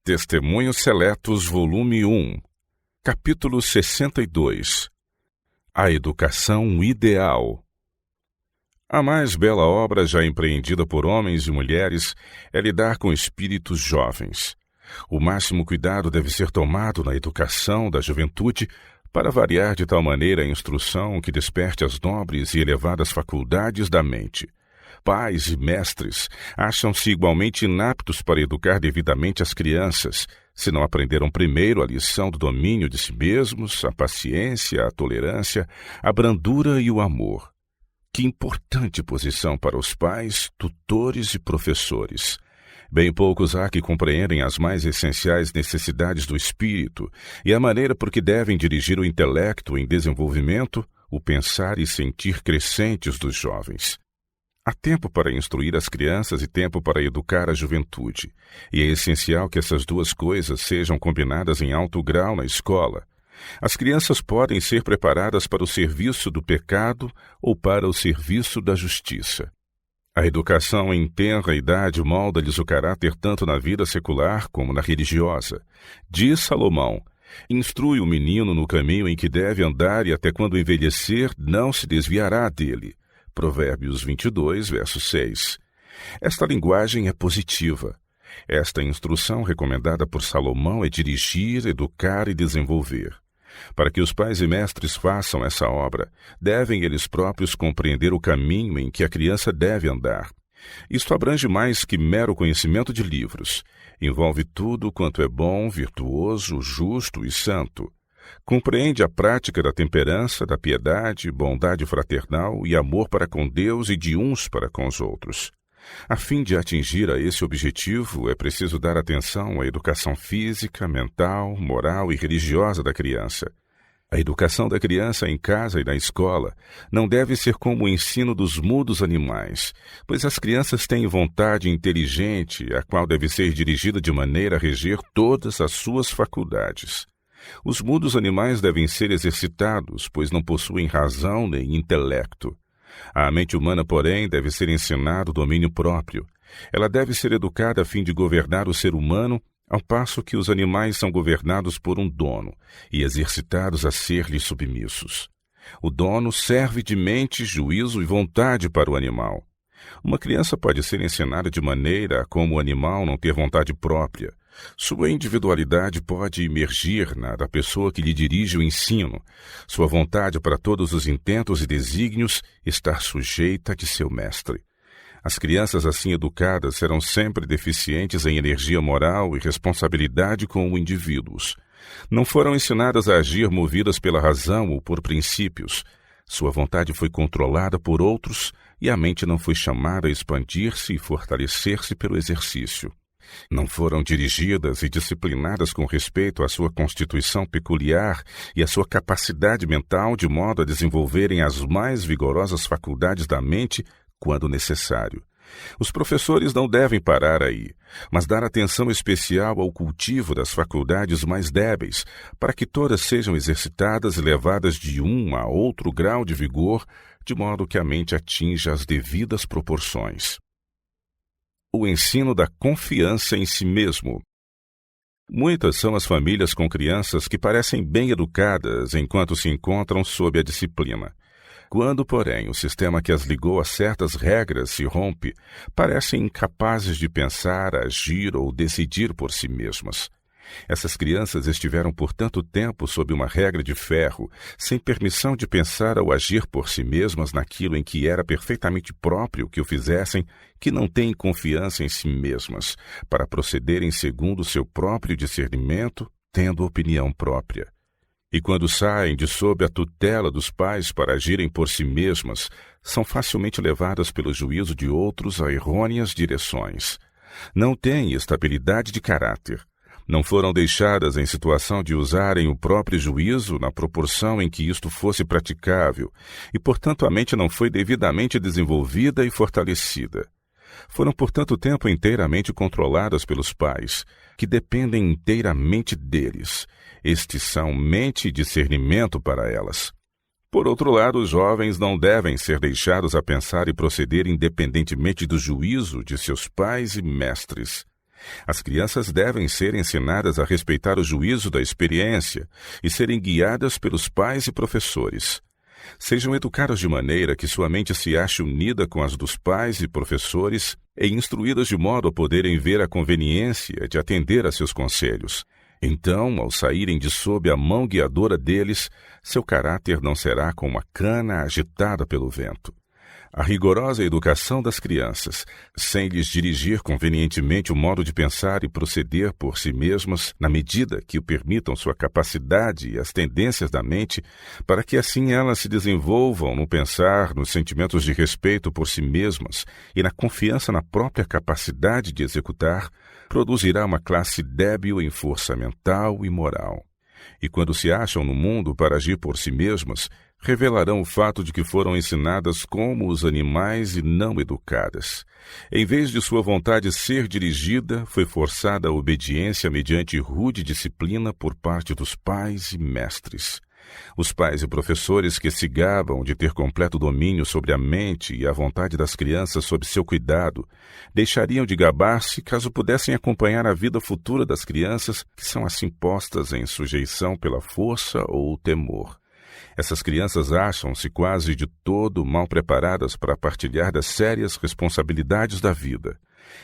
Testemunhos Seletos, volume 1, capítulo 62. A educação ideal. A mais bela obra já empreendida por homens e mulheres é lidar com espíritos jovens. O máximo cuidado deve ser tomado na educação da juventude para variar de tal maneira a instrução que desperte as nobres e elevadas faculdades da mente. Pais e mestres acham-se igualmente inaptos para educar devidamente as crianças, se não aprenderam primeiro a lição do domínio de si mesmos, a paciência, a tolerância, a brandura e o amor. Que importante posição para os pais, tutores e professores! Bem poucos há que compreendem as mais essenciais necessidades do espírito e a maneira por que devem dirigir o intelecto em desenvolvimento, o pensar e sentir crescentes dos jovens. Há tempo para instruir as crianças e tempo para educar a juventude, e é essencial que essas duas coisas sejam combinadas em alto grau na escola. As crianças podem ser preparadas para o serviço do pecado ou para o serviço da justiça. A educação em tenra idade molda-lhes o caráter tanto na vida secular como na religiosa. Diz Salomão: instrui o menino no caminho em que deve andar e até quando envelhecer não se desviará dele. Provérbios 22, verso 6. Esta linguagem é positiva. Esta instrução recomendada por Salomão é dirigir, educar e desenvolver. Para que os pais e mestres façam essa obra, devem eles próprios compreender o caminho em que a criança deve andar. Isto abrange mais que mero conhecimento de livros. Envolve tudo quanto é bom, virtuoso, justo e santo. Compreende a prática da temperança, da piedade, bondade fraternal e amor para com Deus e de uns para com os outros. A fim de atingir a esse objetivo, é preciso dar atenção à educação física, mental, moral e religiosa da criança. A educação da criança em casa e na escola não deve ser como o ensino dos mudos animais, pois as crianças têm vontade inteligente, a qual deve ser dirigida de maneira a reger todas as suas faculdades. Os mudos animais devem ser exercitados, pois não possuem razão nem intelecto. A mente humana, porém, deve ser ensinada o domínio próprio. Ela deve ser educada a fim de governar o ser humano, ao passo que os animais são governados por um dono e exercitados a ser-lhe submissos. O dono serve de mente, juízo e vontade para o animal. Uma criança pode ser ensinada de maneira a como o animal não ter vontade própria. Sua individualidade pode emergir na da pessoa que lhe dirige o ensino. Sua vontade para todos os intentos e desígnios está sujeita à de seu mestre. As crianças assim educadas serão sempre deficientes em energia moral e responsabilidade com os indivíduos. Não foram ensinadas a agir movidas pela razão ou por princípios. Sua vontade foi controlada por outros e a mente não foi chamada a expandir-se e fortalecer-se pelo exercício. Não foram dirigidas e disciplinadas com respeito à sua constituição peculiar e à sua capacidade mental de modo a desenvolverem as mais vigorosas faculdades da mente quando necessário. Os professores não devem parar aí, mas dar atenção especial ao cultivo das faculdades mais débeis, para que todas sejam exercitadas e levadas de um a outro grau de vigor, de modo que a mente atinja as devidas proporções. O ensino da confiança em si mesmo. Muitas são as famílias com crianças que parecem bem educadas enquanto se encontram sob a disciplina. Quando, porém, o sistema que as ligou a certas regras se rompe, parecem incapazes de pensar, agir ou decidir por si mesmas. Essas crianças estiveram por tanto tempo sob uma regra de ferro, sem permissão de pensar ou agir por si mesmas naquilo em que era perfeitamente próprio que o fizessem, que não têm confiança em si mesmas, para procederem segundo seu próprio discernimento, tendo opinião própria. E quando saem de sob a tutela dos pais para agirem por si mesmas, são facilmente levadas pelo juízo de outros a errôneas direções. Não têm estabilidade de caráter. Não foram deixadas em situação de usarem o próprio juízo na proporção em que isto fosse praticável, e, portanto, a mente não foi devidamente desenvolvida e fortalecida. Foram por tanto tempo inteiramente controladas pelos pais, que dependem inteiramente deles. Estes são mente e discernimento para elas. Por outro lado, os jovens não devem ser deixados a pensar e proceder independentemente do juízo de seus pais e mestres. As crianças devem ser ensinadas a respeitar o juízo da experiência e serem guiadas pelos pais e professores. Sejam educadas de maneira que sua mente se ache unida com as dos pais e professores e instruídas de modo a poderem ver a conveniência de atender a seus conselhos. Então, ao saírem de sob a mão guiadora deles, seu caráter não será como a cana agitada pelo vento. A rigorosa educação das crianças, sem lhes dirigir convenientemente o modo de pensar e proceder por si mesmas, na medida que o permitam sua capacidade e as tendências da mente, para que assim elas se desenvolvam no pensar, nos sentimentos de respeito por si mesmas e na confiança na própria capacidade de executar, produzirá uma classe débil em força mental e moral. E quando se acham no mundo para agir por si mesmas, revelarão o fato de que foram ensinadas como os animais e não educadas. Em vez de sua vontade ser dirigida, foi forçada a obediência mediante rude disciplina por parte dos pais e mestres. Os pais e professores que se gabam de ter completo domínio sobre a mente e a vontade das crianças sob seu cuidado, deixariam de gabar-se caso pudessem acompanhar a vida futura das crianças que são assim postas em sujeição pela força ou o temor. Essas crianças acham-se quase de todo mal preparadas para partilhar das sérias responsabilidades da vida.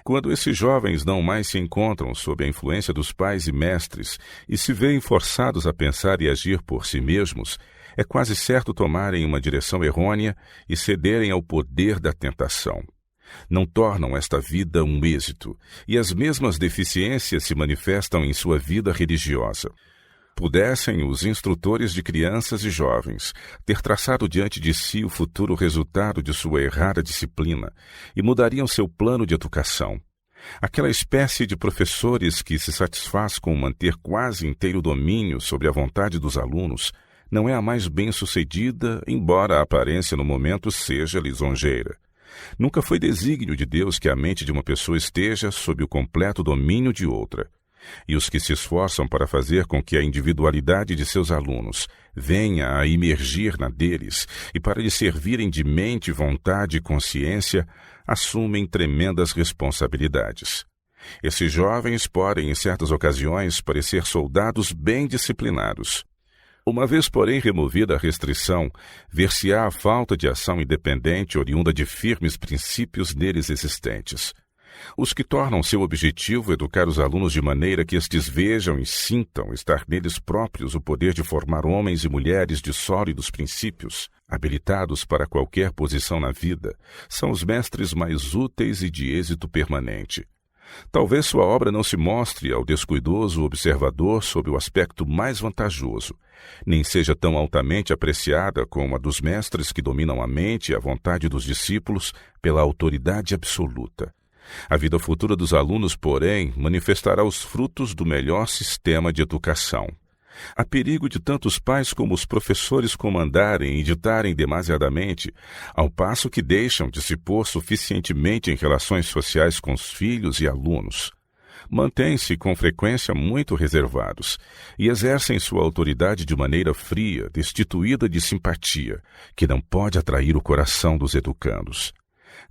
Quando esses jovens não mais se encontram sob a influência dos pais e mestres e se veem forçados a pensar e agir por si mesmos, é quase certo tomarem uma direção errônea e cederem ao poder da tentação. Não tornam esta vida um êxito, e as mesmas deficiências se manifestam em sua vida religiosa. Pudessem os instrutores de crianças e jovens ter traçado diante de si o futuro resultado de sua errada disciplina e mudariam seu plano de educação. Aquela espécie de professores que se satisfaz com manter quase inteiro domínio sobre a vontade dos alunos não é a mais bem-sucedida, embora a aparência no momento seja lisonjeira. Nunca foi desígnio de Deus que a mente de uma pessoa esteja sob o completo domínio de outra. E os que se esforçam para fazer com que a individualidade de seus alunos venha a imergir na deles e para lhes servirem de mente, vontade e consciência, assumem tremendas responsabilidades. Esses jovens podem, em certas ocasiões, parecer soldados bem disciplinados. Uma vez, porém, removida a restrição, ver-se-á a falta de ação independente oriunda de firmes princípios neles existentes. Os que tornam seu objetivo educar os alunos de maneira que estes vejam e sintam estar neles próprios o poder de formar homens e mulheres de sólidos princípios, habilitados para qualquer posição na vida, são os mestres mais úteis e de êxito permanente. Talvez sua obra não se mostre ao descuidoso observador sob o aspecto mais vantajoso, nem seja tão altamente apreciada como a dos mestres que dominam a mente e a vontade dos discípulos pela autoridade absoluta. A vida futura dos alunos, porém, manifestará os frutos do melhor sistema de educação. Há perigo de tanto os pais como os professores comandarem e ditarem demasiadamente, ao passo que deixam de se pôr suficientemente em relações sociais com os filhos e alunos. Mantêm-se com frequência muito reservados e exercem sua autoridade de maneira fria, destituída de simpatia, que não pode atrair o coração dos educandos.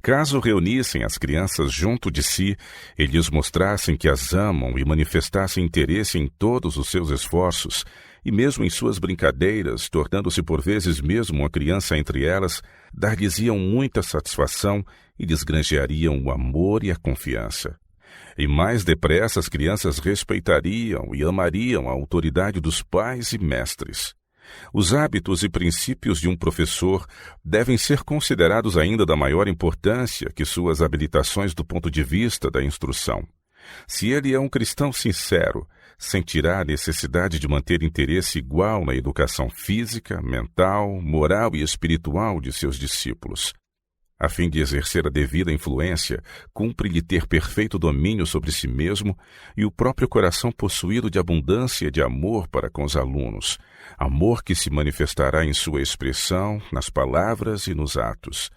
Caso reunissem as crianças junto de si e lhes mostrassem que as amam e manifestassem interesse em todos os seus esforços, e mesmo em suas brincadeiras, tornando-se por vezes mesmo uma criança entre elas, dar-lhes-iam muita satisfação e lhes granjeariam o amor e a confiança. E mais depressa as crianças respeitariam e amariam a autoridade dos pais e mestres. Os hábitos e princípios de um professor devem ser considerados ainda da maior importância que suas habilitações do ponto de vista da instrução. Se ele é um cristão sincero, sentirá a necessidade de manter interesse igual na educação física, mental, moral e espiritual de seus discípulos. A fim de exercer a devida influência, cumpre-lhe ter perfeito domínio sobre si mesmo e o próprio coração possuído de abundância de amor para com os alunos, amor que se manifestará em sua expressão, nas palavras e nos atos.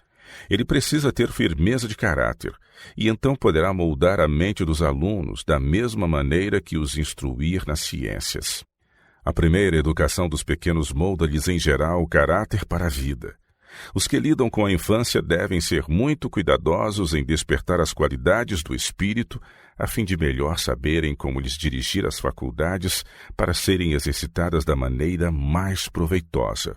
Ele precisa ter firmeza de caráter, e então poderá moldar a mente dos alunos da mesma maneira que os instruir nas ciências. A primeira educação dos pequenos molda-lhes em geral o caráter para a vida. Os que lidam com a infância devem ser muito cuidadosos em despertar as qualidades do espírito, a fim de melhor saberem como lhes dirigir as faculdades para serem exercitadas da maneira mais proveitosa.